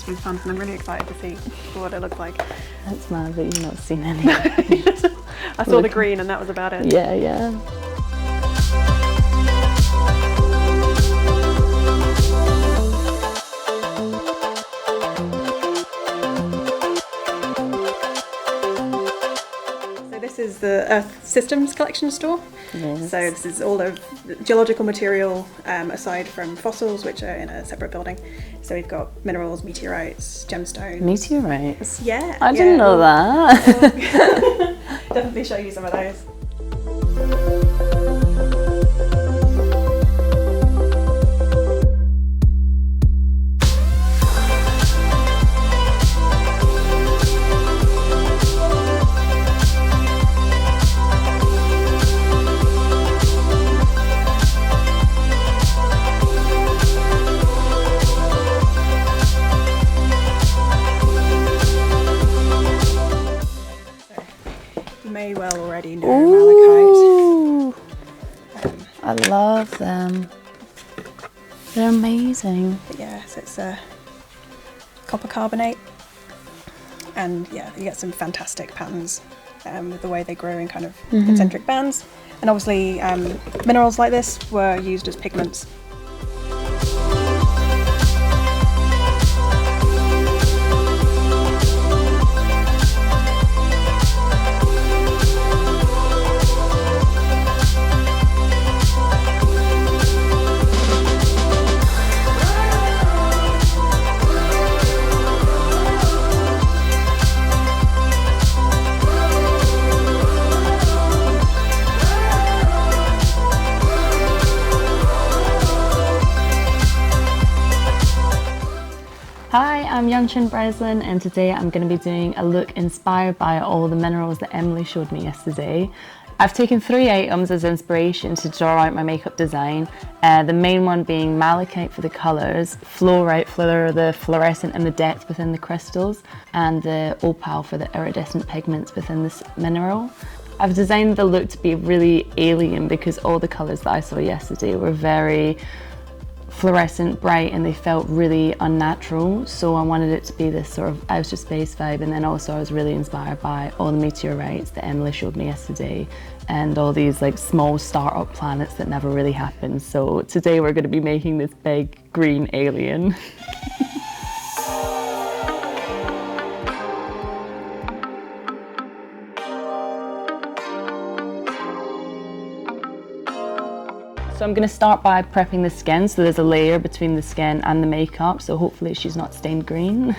some fun, and I'm really excited to see what it looks like. That's mad that you've not seen any. I saw the green and that was about it. Yeah, yeah. This is the Earth Systems collection store. Yes. So this is all of geological material aside from fossils, which are in a separate building. So we've got minerals, meteorites, gemstones. Meteorites? Yeah. I didn't know that. Definitely show you some of those. May well already know malachite. I love them. They're amazing. But yeah, so it's copper carbonate, and yeah, you get some fantastic patterns with the way they grow in kind of concentric bands. And obviously, minerals like this were used as pigments. Hi, I'm Yong-chin and today I'm going to be doing a look inspired by all the minerals that Emily showed me yesterday. I've taken 3 items as inspiration to draw out my makeup design, the main one being malachite for the colours, fluorite for the fluorescent and the depth within the crystals, and the opal for the iridescent pigments within this mineral. I've designed the look to be really alien because all the colours that I saw yesterday were very fluorescent, bright, and they felt really unnatural, so I wanted it to be this sort of outer space vibe. And then also I was really inspired by all the meteorites that Emily showed me yesterday and all these like small start-up planets that never really happened. So today we're going to be making this big green alien. So I'm going to start by prepping the skin, so there's a layer between the skin and the makeup, so hopefully she's not stained green.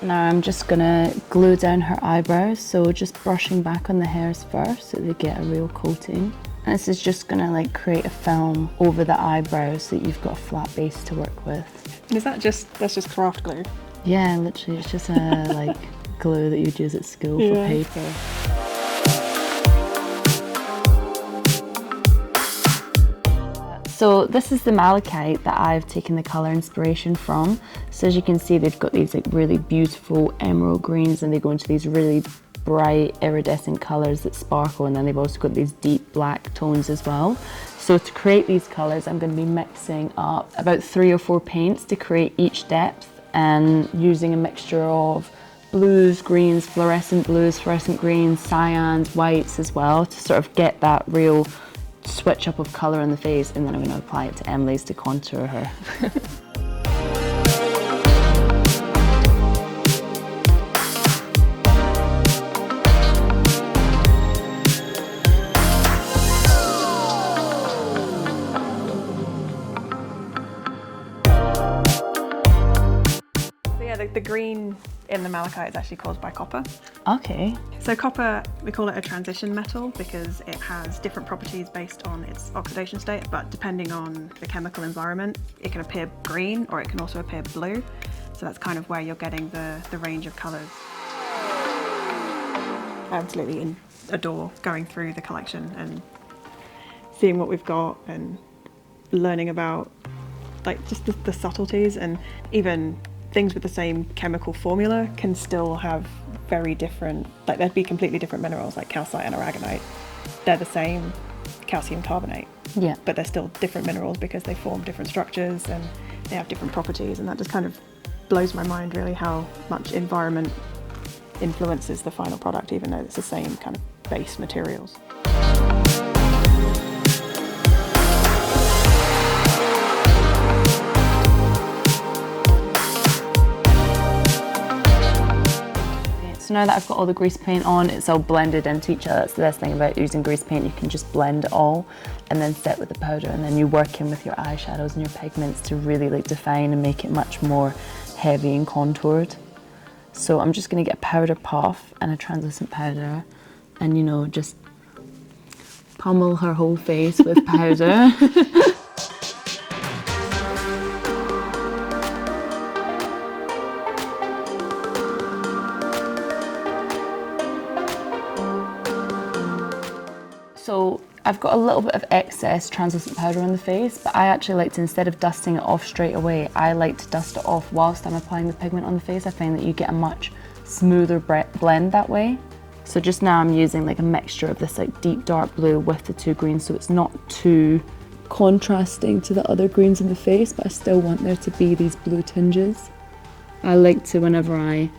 Now I'm just going to glue down her eyebrows, so just brushing back on the hairs first so they get a real coating. And this is just going to like create a film over the eyebrows so that you've got a flat base to work with. And that's just craft glue? Yeah, literally it's just a like glue that you'd use at school for paper. So this is the malachite that I've taken the colour inspiration from. So as you can see, they've got these like really beautiful emerald greens, and they go into these really bright iridescent colours that sparkle, and then they've also got these deep black tones as well. So to create these colours, I'm going to be mixing up about 3 or 4 paints to create each depth, and using a mixture of blues, greens, fluorescent greens, cyans, whites as well, to sort of get that real switch up of colour on the face. And then I'm going to apply it to Emily's to contour her. So yeah, the green in the malachite is actually caused by copper. Okay. So copper, we call it a transition metal because it has different properties based on its oxidation state, but depending on the chemical environment, it can appear green or it can also appear blue. So that's kind of where you're getting the range of colours. I absolutely adore going through the collection and seeing what we've got and learning about like just the subtleties, and even things with the same chemical formula can still have very different, like there'd be completely different minerals like calcite and aragonite. They're the same calcium carbonate. Yeah. But they're still different minerals because they form different structures and they have different properties, and that just kind of blows my mind really how much environment influences the final product, even though it's the same kind of base materials. So now that I've got all the grease paint on, it's all blended into each other. That's the best thing about using grease paint. You can just blend it all and then set with the powder, and then you work in with your eyeshadows and your pigments to really like define and make it much more heavy and contoured. So I'm just going to get a powder puff and a translucent powder and, you know, just pummel her whole face with powder. So I've got a little bit of excess translucent powder on the face, but I actually like to, instead of dusting it off straight away, I like to dust it off whilst I'm applying the pigment on the face. I find that you get a much smoother blend that way. So just now I'm using like a mixture of this like deep dark blue with the two greens, so it's not too contrasting to the other greens in the face, but I still want there to be these blue tinges. I like to, whenever I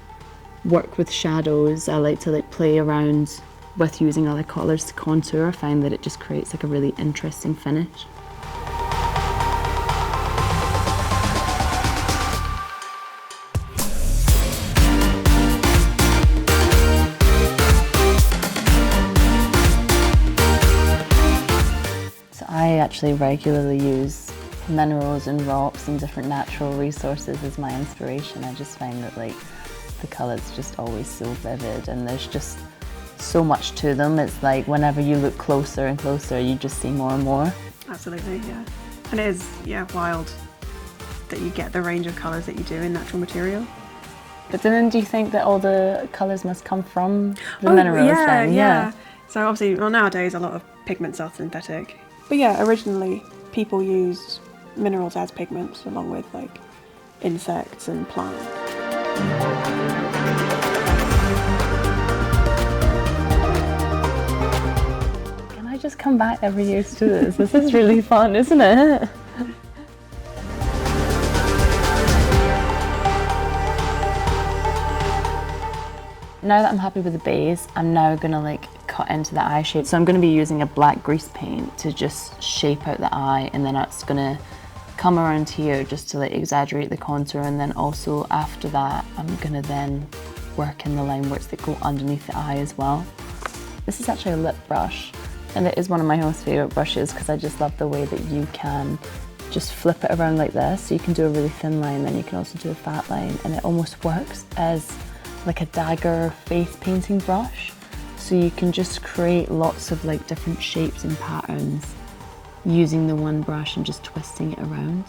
work with shadows, I like to like play around with using other colours to contour. I find that it just creates like a really interesting finish. So I actually regularly use minerals and rocks and different natural resources as my inspiration. I just find that like the colours just always so vivid, and there's just so much to them. It's like whenever you look closer and closer, you just see more and more. Absolutely, yeah. And it is, yeah, wild that you get the range of colours that you do in natural material. But then do you think that all the colours must come from the minerals then? Yeah. So obviously, well, nowadays a lot of pigments are synthetic. But yeah, originally people used minerals as pigments along with like insects and plants. I just come back every year to do this. This is really fun, isn't it? Now that I'm happy with the base, I'm now gonna like cut into the eye shape. So I'm gonna be using a black grease paint to just shape out the eye, and then it's gonna come around here just to like exaggerate the contour, and then also after that I'm gonna then work in the line works that go underneath the eye as well. This is actually a lip brush, and it is one of my most favourite brushes because I just love the way that you can just flip it around like this. So you can do a really thin line, then you can also do a fat line, and it almost works as like a dagger face painting brush. So you can just create lots of like different shapes and patterns using the one brush and just twisting it around.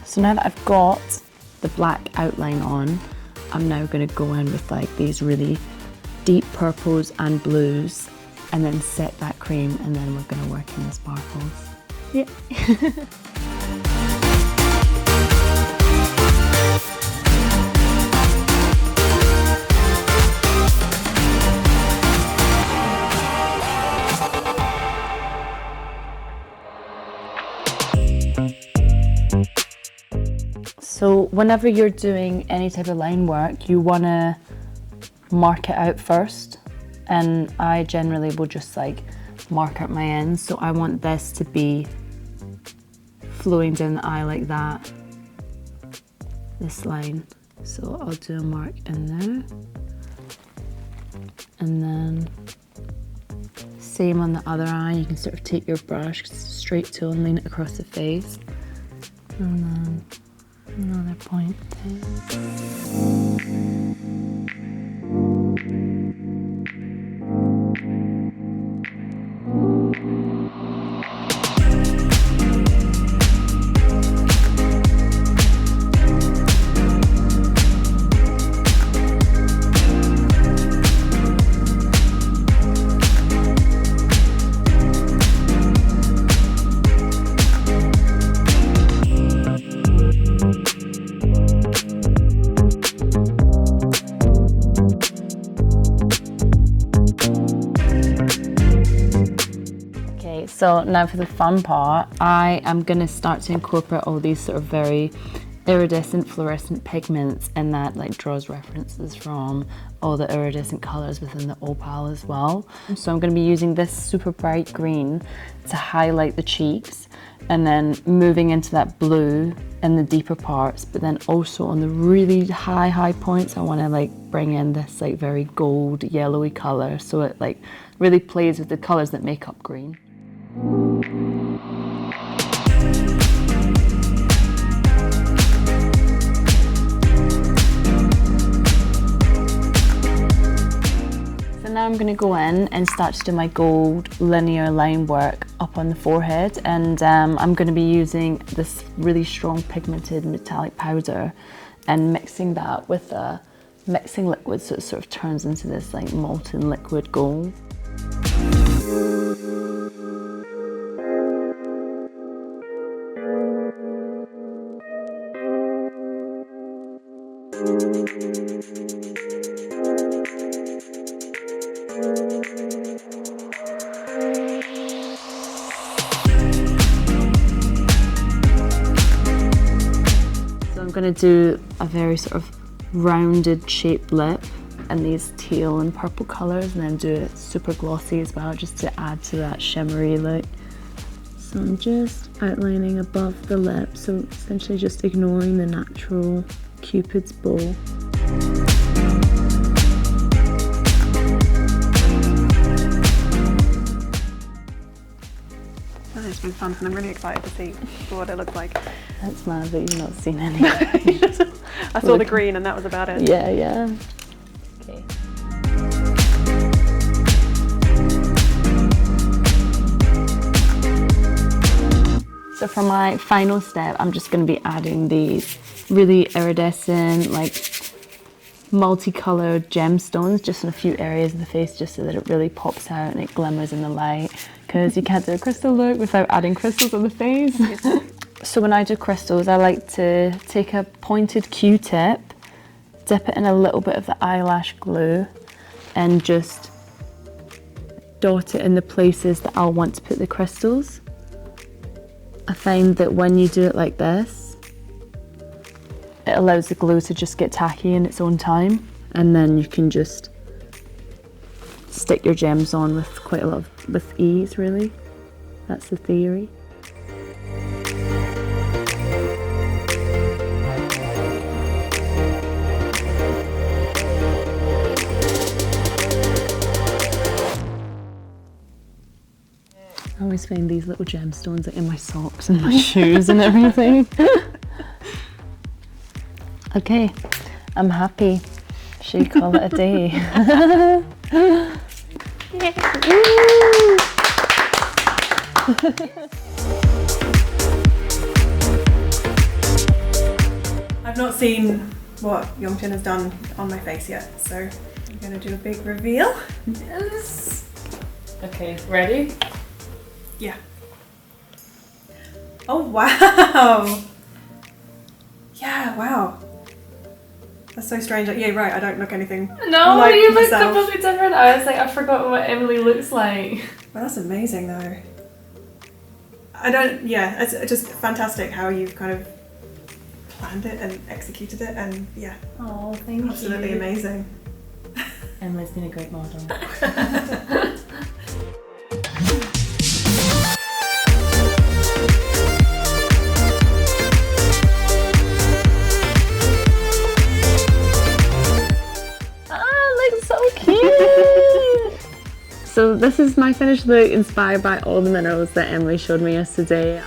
So now that I've got the black outline on, I'm now going to go in with like these really deep purples and blues, and then set that cream, and then we're going to work in the sparkles. Yeah. So whenever you're doing any type of line work, you want to mark it out first, and I generally will just like mark out my ends. So I want this to be flowing down the eye like that, this line. So I'll do a mark in there, and then same on the other eye. You can sort of take your brush straight to and lean it across the face, and then another point there. Okay, so now for the fun part, I am going to start to incorporate all these sort of very iridescent fluorescent pigments, and that like draws references from all the iridescent colors within the opal as well. So I'm going to be using this super bright green to highlight the cheeks, and then moving into that blue in the deeper parts, but then also on the really high points I want to like bring in this like very gold yellowy color, so it like really plays with the colors that make up green. Now I'm going to go in and start to do my gold linear line work up on the forehead, and I'm going to be using this really strong pigmented metallic powder and mixing that with a mixing liquid so it sort of turns into this like molten liquid gold. I'm going to do a very sort of rounded shaped lip and these teal and purple colours, and then do it super glossy as well, just to add to that shimmery look. So I'm just outlining above the lip, so essentially just ignoring the natural Cupid's bow. It's been fun, and I'm really excited to see what it looks like. That's mad that you've not seen any. I saw the green and that was about it. Yeah, yeah. Okay. So for my final step, I'm just going to be adding these really iridescent, like multicolored gemstones just in a few areas of the face, just so that it really pops out and it glimmers in the light, because you can't do a crystal look without adding crystals on the face. So when I do crystals, I like to take a pointed Q-tip, dip it in a little bit of the eyelash glue, and just dot it in the places that I'll want to put the crystals. I find that when you do it like this, it allows the glue to just get tacky in its own time, and then you can just stick your gems on with quite a lot with ease, really. That's the theory. I always find these little gemstones like in my socks and my shoes and everything. Okay, I'm happy. Should we call it a day? I've not seen what Yong-chin has done on my face yet, so I'm going to do a big reveal. Yes. Okay, ready? Yeah. Oh wow! Yeah, wow. That's so strange. Yeah, right, I don't look anything No, like you look myself. completely different. I was like, I've forgotten what Emily looks like. Well, that's amazing though. It's just fantastic how you've kind of planned it and executed it, and yeah. Oh, thank you. Absolutely amazing. Emily's been a great model. So this is my finished look, inspired by all the minerals that Emily showed me yesterday.